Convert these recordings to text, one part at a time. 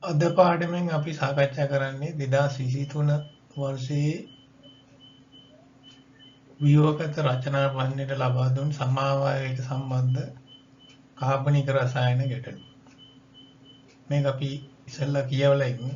අද පාඩමෙන් අපි සාකච්ඡා කරන්නේ 2023 වර්ෂයේ ව්‍යුහගත රචනා වන්නට ලබා දුන් සමාවායයට සම්බන්ධ කාබනික රසායන ගැටලු. මේක අපි ඉස්සෙල්ලා කියවලා ඉමු.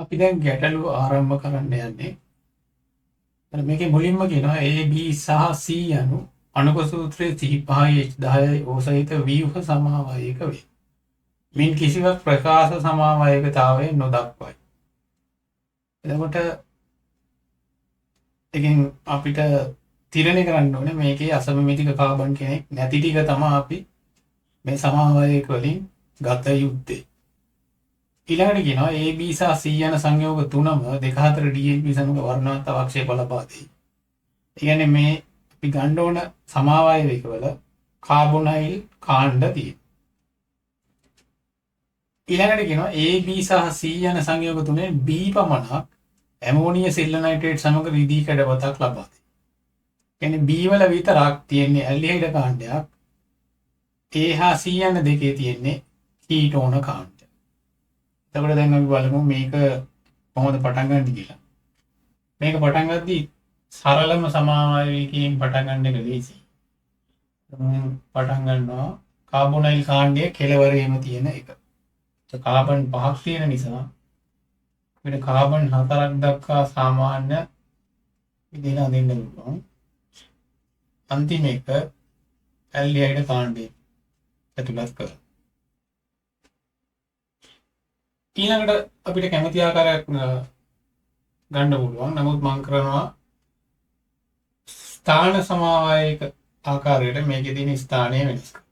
අපි දැන් ගැටලුව ආරම්භ කරන්න යන්නේ. මේකේ මුලින්ම කියනවා A, B සහ C යනු අණුක සූත්‍රයේ C5H10 O සහිත ව්‍යුහ සමාවයක වේ. මින් කිසිවක් ප්‍රකාශ සමාවයකතාවය නොදක්වයි. එතකොට එකෙන් අපිට තීරණය කරන්න ඕනේ මේකේ අසමමිතික කාබන් කෙනෙක් නැති ටික තමයි අපි මේ සමාවයක වලින් ගත යුත්තේ. ඊළඟට කියනවා A, B සහ C යන සංයෝග තුනම දෙක හතර DNP සමග වර්ණවත් අවක්ෂේප ලබා දෙයි. ඒ කියන්නේ මේ අපි ගන්න ඕන සමාවයවක වල කාබොනයිල් කාණ්ඩ තියෙනවා. ඊළඟට කියනවා A, B සහ C යන සංයෝග තුනේ B පමණක් ඇමෝනිය සිල්ලනයිට්‍රේට් සමග රිදී කැඩපතක් ලබා දෙයි. කියන්නේ B වල විතරක් තියෙන්නේ ඇල්ඩිහයිඩ් කාණ්ඩයක්. A හා C යන දෙකේ තියෙන්නේ කීටෝන කාණ්ඩ. එතකොට දැන් අපි බලමු මේක කොහොමද පටන් ගන්න කියලා. මේක පටන් ගද්දී සරලම සමාවයකින් පටන් ගන්න එක ලේසියි. පටන් ගන්නවා කාබොනයිල් කාණ්ඩයේ කෙළවරේම තියෙන එක. කාබන් 5ක් තියෙන නිසා අපිට කාබන් 4ක් දක්වා සාමාන්‍ය විදිහට අඳින්න පුළුවන්. අන්තිම එක ඇල්ඩිහයිඩ් කාණ්ඩය ඇතුළත් කරලා ඊළඟට අපිට කැමති ආකාරයක් ගන්න පුළුවන්. නමුත් මම කරනවා ස්ථාන සමාවයක ආකාරයට මේකේ තියෙන ස්ථානය වෙනස් කරනවා.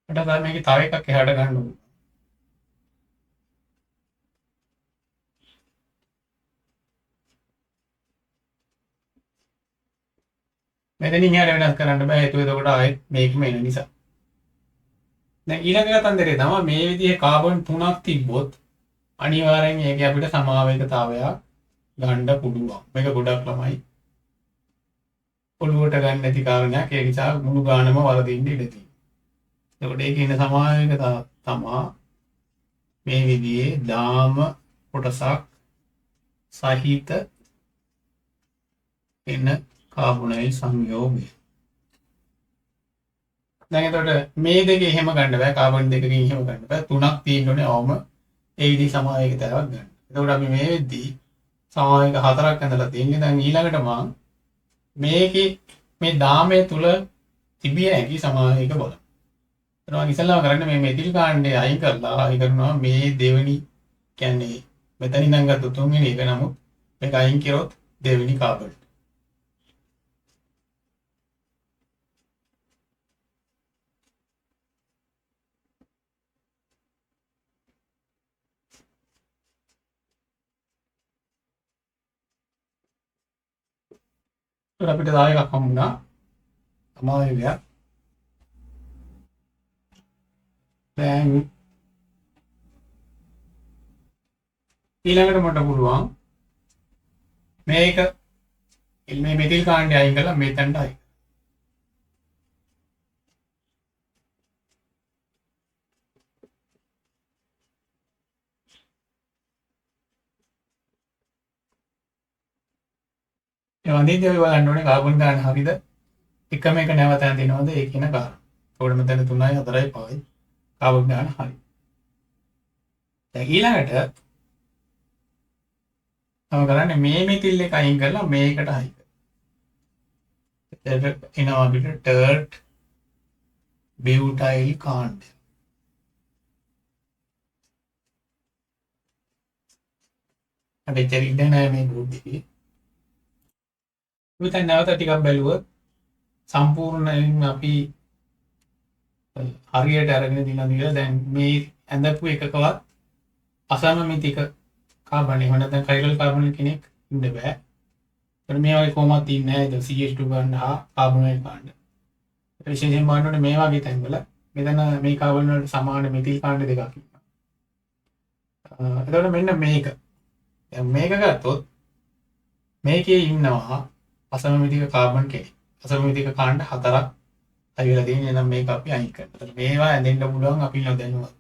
ඊට පස්සේ මේකේ තව එකක් එහාට ගන්න ඕනේ. මෙතනින් එහාට වෙනස් කරන්න බෑ. හේතුව එතකොට ආයෙත් මේකම එන නිසා. දැන් ඊළඟ කතන්දරේ තමයි මේ විදිහේ කාබන් 3ක් තිබ්බොත් අනිවාර්යෙන් ඒකේ අපිට සමාවයකතාවයක් ගන්න පුළුවන්. මේක ගොඩක් ළමයි ඔළුවට ගන්න නැති කාරණයක්. ඒ නිසා මුළු ගානම වරදින්න ඉඩ තියෙනවා. එතකොට ඒකේ ඉන්න සමාවයකතාව තමයි මේ විදිහේ දාම කොටසක් සහිත එන කාබොනයිල් සංයෝගය. දැන් එතකොට මේ දෙකේ එහෙම ගන්න බෑ. කාබන් දෙකකින් එහෙම ගන්න බෑ. තුනක් තියෙන්න ඕනේ අවම ඒ විදිහ සමාවයකතාවක් ගන්න. එතකොට අපි මේ වෙද්දී සමාවයක හතරක් ඇඳලා තියෙන්නේ. දැන් ඊළඟට මම මේකේ මේ දාමය තුල තිබිය හැකි සමාවයක බලන්න. එතනවා ඉස්සෙල්ලාම කරන්නේ මේ මෙතිල් කාණ්ඩය අයින් කරනවා මේ දෙවෙනි කියන්නේ මෙතනින් ඉඳන් ගත්ත තුන්වෙනි එක. නමුත් මේක අයින් කරොත් දෙවෙනි කාබන්. අපිට තව එකක් හම්බුණා සමාවයයක්. දැන් ඊළඟට මට පුළුවන් මේක මේ මෙතිල් කාණ්ඩය අයින් කරලා මෙතනට අයින්. ඒ වන්දින්දී අපි බලන්න ඕනේ කාබන් ගාන හරියද එකම එක නැවත ඇඳිනවද ඒ කියන කාරණා. ඒකට මෙතන 3යි 4යි 5යි කාබන් ගාන හරි. දැන් ඊළඟට තම කරන්නේ මේ මෙතිල් එක අයින් කරලා මේකට අයින්. එතකොට එනවා අපිට ටර්ට් බියුටයිල් කාණ්ඩය. අපි චරිත නැහැ මේ ගෲප් එකේ. මෙතන නැවත ටිකක් බැලුවොත් සම්පූර්ණයෙන් අපි හරියට අරගෙන දිනනවා කියලා දැන් මේ ඇඳපු එකකවත් අසමමිතික කාබන් එහෙම නැත්නම් කයිරල් කාබන් කෙනෙක් ඉන්න බෑ. ඒත් මේ වගේ කොහොමද ඉන්නේ නැහැ CH2 ගන්න හා කාබනයිල් ගන්න. විශේෂයෙන්ම බලනකොට මේ වගේ තැන්වල මෙතන මේ කාබන් වලට සමාන මෙතිල් කාණ්ඩ දෙකක් ඉන්නවා. එතකොට මෙන්න මේක. දැන් මේක ගත්තොත් මේකේ ඉන්නවා අසමමිතික කාබන් කෙනෙක්. අසමමිතික කාණ්ඩ 4ක් අයිවිලා තියෙන. එහෙනම් මේක අපි අයින් කරනවා. මේවා ඇදෙන්න පුළුවන් අපි නොදැනුවත්.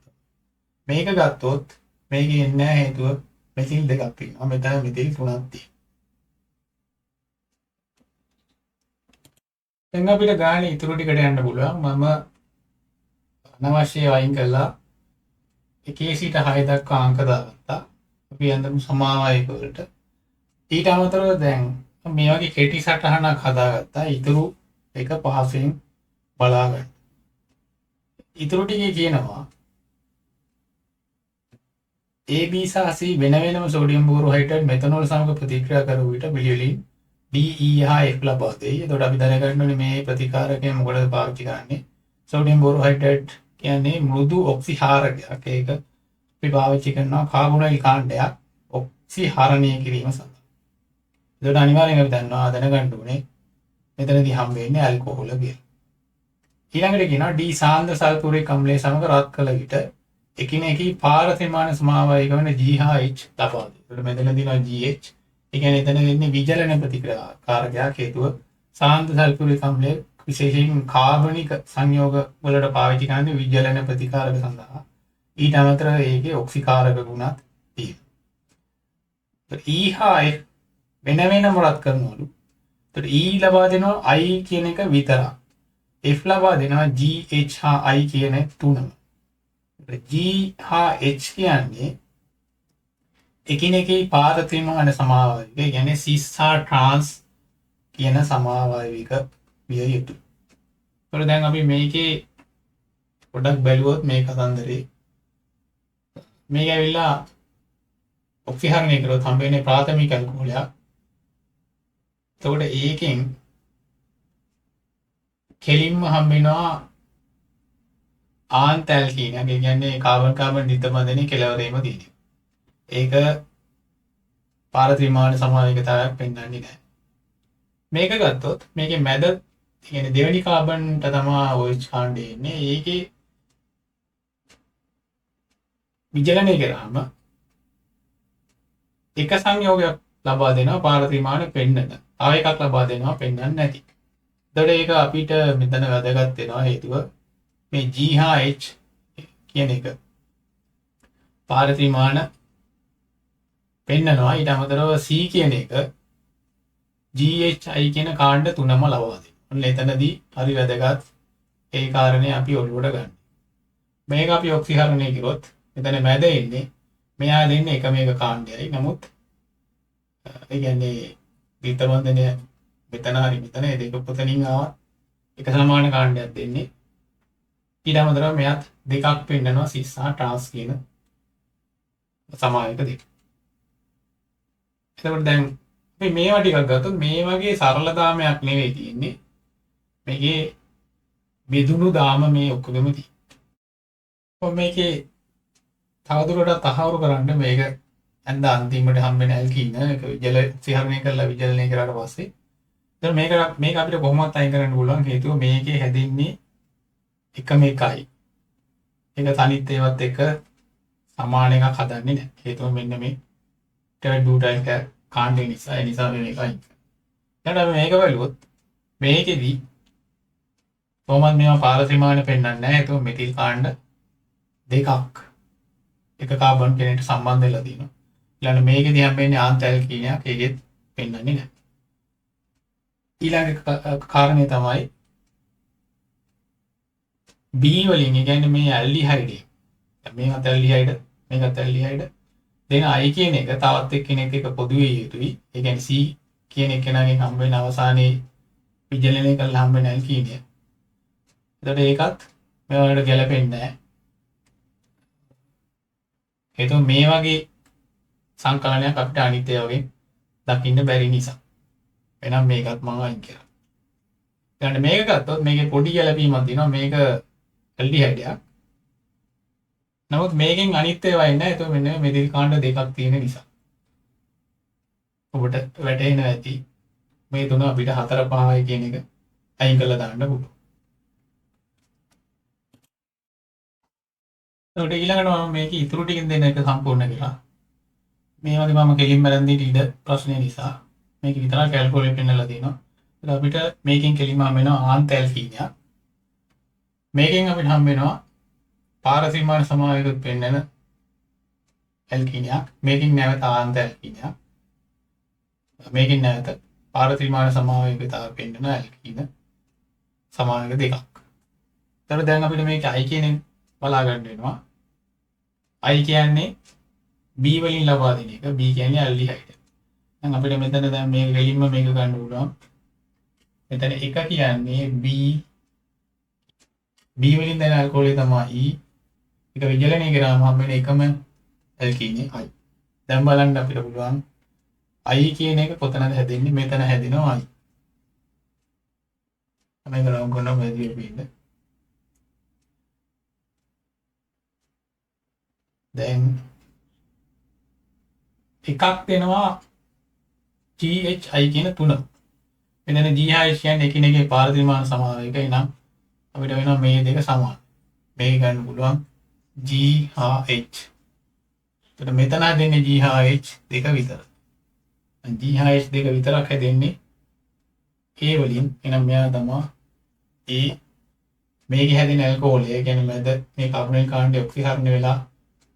මේක ගත්තොත් මේකේ ඉන්නේ නැහැ හේතුව මෙතිල් දෙකක් තියෙනවා. මෙතන මෙතිල් 3ක් තියෙනවා. දැන් අපිට ගානේ ඉතුරු ටිකට යන්න පුළුවන්. මම අනවශ්‍ය අයින් කළා. 1 සිට 6 දක්වා අංක දාගත්තා. අපි යන්දමු සමාවයක වලට. ඊට අමතරව දැන් මේ වගේ කෙටි සටහනක් හදාගත්තා. ඉතුරු එක පහසෙන් බලා ගන්න. ඉතුරු ටිකේ කියනවා AB සහ C වෙන වෙනම සෝඩියම් බෝරෝහයිඩ්‍රේට් මෙතනෝල් සමග ප්‍රතික්‍රියා කර විට බිලියලින් D E හා F ලබා දෙයි. එතකොට අපි දැනගන්න ඕනේ මේ ප්‍රතිකාරකය මොකටද පාවිච්චි කරන්නේ. සෝඩියම් බෝරෝහයිඩ්‍රේට් කියන්නේ මෘදු ඔක්සිහාරකයක්. ඒක අපි පාවිච්චි කරනවා කාබොනයිල් කාණ්ඩයක් ඔක්සිහරණය කිරීම සඳහා. එතකොට අනිවාර්යෙන් අපි දැනගන්න ඕනේ මෙතනදී හම්බ වෙන්නේ ඇල්කොහොල කියලා. ඊළඟට කියනවා D සාන්ද්‍ර සල්ෆුරික් අම්ලය සමග රත් කළ විට එකිනෙකී පාරසීමාන සමාවයක වන G හා H ලබා දෙයි. එතකොට මෙතන දිනවා GH. ඒ කියන්නේ එතන වෙන්නේ විජලන ප්‍රතික්‍රියාකාරකයක් හේතුව සාන්ද්‍ර සල්ෆුරික් අම්ලය විශේෂයෙන් කාබනික සංයෝග වලට පාවිච්චි කරන්නේ විජලන ප්‍රතිකාරක සඳහා. ඊට අමතරව ඒකේ ඔක්සිකාරක ගුණත් තියෙනවා. E හා F වෙන වෙනම රත් කරනවලු. එතකොට E ලබා දෙනවා I කියන එක විතරක්. F ලබා දෙනවා G H හා I කියන තුනම. G හා H කියන්නේ එකිනෙකී පාරත්‍රිමාන සමාවයක. ඒ කියන්නේ සිස් හා ට්‍රාන්ස් කියන සමාවයක විය යුතුයි. ඒතකොට දැන් අපි මේකේ පොඩක් බැලුවොත් මේ කතන්දරේ මේක ඇවිල්ලා ඔක්සිහරණය කරොත් හම්බ වෙන්නේ ප්‍රාථමික ඇල්කොහොලයක්. එතකොට ඒකෙන් කෙලින්ම හම්බ වෙනවා ආන්තැල්කීනයක්. ඒ කියන්නේ කාබන් කාබන් නිතබඳනේ කෙලවරේම තියෙනවා. ඒක පාරත්‍රිමාන සමාවයකතාවයක් පෙන්වන්නේ නැහැ. මේක ගත්තොත් මේකේ මැද කියන්නේ දෙවෙනි කාබන්ට තමයි OH කාණ්ඩය ඉන්නේ. ඒකේ විජලනය කරාම එක සංයෝගයක් ලබා දෙනවා පාරත්‍රිමාන පෙන්නන. තව එකක් ලබා දෙනවා පෙන්වන්නේ නැති. එතකොට ඒක අපිට මෙතන වැදගත් වෙනවා හේතුව මේ G හා H කියන එක පාරත්‍රිමාන පෙන්නනවා. ඊට අමතරව C කියන එක GHI කියන කාණ්ඩ තුනම ලබා දෙනවා. ඔන්න එතනදී හරි වැදගත් ඒ කාරණේ අපි ඔළුවට ගන්න. මේක අපි ඔක්සිහරණය කරොත් මෙතන මැද ඉන්නේ මෙයා දෙන්නේ එකම එක කාණ්ඩයයි. නමුත් ඒ කියන්නේ විතබන්ධනය මෙතන හරි මෙතන ඒ දෙක පොතනින් ආවත් එක සමාන කාණ්ඩයක් දෙන්නේ. ඊට අමතරව මෙයාත් දෙකක් පෙන්නනවා සිස් සහ ට්‍රාන්ස් කියන සමායක දෙක. එතකොට දැන් අපි මේවා ටිකක් ගත්තොත් මේ වගේ සරලතාවයක් නෙවෙයි තියෙන්නේ. මේකේ බෙදුණු දාම මේ ඔක්කොගෙම තියෙනවා. මේකේ තවදුරටත් තහවුරු කරන්න මේක ඇඳ අන්තිමට හම්බෙන ඇල්කීන එක විජල සිහරණය කරලා විජලනය කරාට පස්සේ දැන් මේක අපිට කොහොමවත් අයින් කරන්න පුළුවන්. හේතුව මේකේ හැදෙන්නේ එකම එකයි. ඒක තනිත් ඒවත් එක සමාන එකක් හදන්නේ නැහැ. හේතුව මෙන්න මේ ටර්බියුටයිල් කාණ්ඩය නිසා. ඒ නිසා මේක අයින් කරනවා. දැන් අපි මේක බලුවොත් මේකෙදි කොහොමද මේවා පාරත්‍රිමාන පෙන්වන්නේ නැහැ. හේතුව මෙතිල් කාණ්ඩ දෙකක් එක කාබන් කෙනෙක්ට සම්බන්ධ වෙලා තියෙනවා. ඊළඟ මේකෙදී හම්බෙන්නේ ආන්තැල්කීනයක්. ඒකෙත් පෙන්වන්නේ නැහැ. ඊළඟ කාරණේ තමයි B වලින් ඒ කියන්නේ මේ ඇල්ඩිහයිඩ් එක. මේකත් ඇල්ඩිහයිඩ් මේකත් ඇල්ඩිහයිඩ් දෙන I කියන එක තවත් එක්කෙනෙක් එක පොදු වෙ යුතුයි. ඒ කියන්නේ C කියන එකනගෙන් හම්බ වෙන අවසානයේ විජලනය කරලා හම්බ වෙන ඇල්කීනය. එතකොට ඒකත් මේවට ගැලපෙන්නේ නැහැ. හේතුව මේ වගේ සංකලනයක් අපිට අනිත් ඒවා වගේ දකින්න බැරි නිසා. එහෙනම් මේකත් මම අයින් කරා. ඊළඟට මේක ගත්තොත් මේකේ පොඩි ගැළපීමක් තියෙනවා. මේක ඇල්ඩිහයිඩයක්. නමුත් මේකෙන් අනිත් ඒවා එන්නේ නැහැ. ඒක මෙන්න මෙතිල් කාණ්ඩ දෙකක් තියෙන නිසා. ඔබට වැටහෙන ඇති මේ තුන අපිට 4 5යි කියන එක අයින් කරලා දාන්න පුළුවන්. ඒකට ඊළඟට මම මේක ඉතුරු ටිකෙන් දෙන එක සම්පූර්ණ කරලා මේ වගේ මම කෙලින්ම රැඳී ඉඳ ප්‍රශ්නේ නිසා මේක විතරක් කැල්කියුලේට් වෙන්නලා තියෙනවා. ඒක අපිට මේකෙන් කෙලින්ම හම් වෙනවා ආන්ත ඇල්කීනයක්. මේකෙන් අපිට හම් වෙනවා පාරසීමාන සමාවයකට පෙන්නන ඇල්කීනයක්. මේකෙන් නැවත ආන්ත ඇල්කීනයක්. මේකෙන් නැවත පාරසීමාන සමාවයකට පෙන්නන ඇල්කීන සමාවයක දෙකක්. ඒතර දැන් අපිට මේක I කියන බලා ගන්න වෙනවා. I කියන්නේ B වලින් ලබා දෙන එක. B කියන්නේ ඇල්ඩිහයිඩ්. දැන් අපිට මෙතන දැන් මේක කෙලින්ම මේක ගන්න පුළුවන්. මෙතන එක කියන්නේ B වලින් දැන් ඇල්කොහොලේ තමයි E. ඒක විජලනය කරාම හම් වෙන එකම ඇල්කීනේ I. දැන් බලන්න අපිට පුළුවන් I කියන එක කොතනද හැදෙන්නේ? මෙතන හැදෙනවා I. මේක නම් ගොඩක් වැඩි වෙන්නේ. දැන් එකක් දෙනවා GHI කියන තුන. මෙතන GH කියන්නේ එකිනෙකේ පාරසීමාන සමාවයක. එනම් අපිට වෙනවා මේ දෙක සමාන. මේක ගන්න පුළුවන් GH. එතකොට මෙතන හැදෙන්නේ GH දෙක විතර. GH දෙක විතරක් හැදෙන්නේ A වලින්. එනම් මෙයා තමයි A. මේකේ හැදෙන ඇල්කොහොල්. ඒ කියන්නේ මැද මේ කාබොනිල් කාණ්ඩය ඔක්සිහරණය වෙලා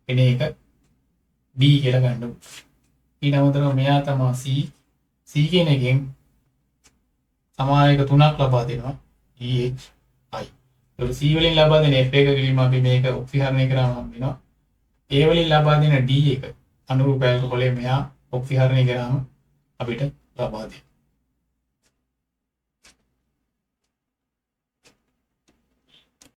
එන එක D කියලා ගන්න. ඊට අමතරව මෙයා තමයි C. C කියන එකෙන් සමායක තුනක් ලබා දෙනවා GHI. ඒක C වලින් ලබා දෙන F එක කිරීම අපි මේක ඔක්සිහරණය කරාම හම් වෙනවා. A වලින් ලබා දෙන D එක අනුරූප ඇල්කොහොලේ මෙයා ඔක්සිහරණය කරාම අපිට ලබා දෙනවා.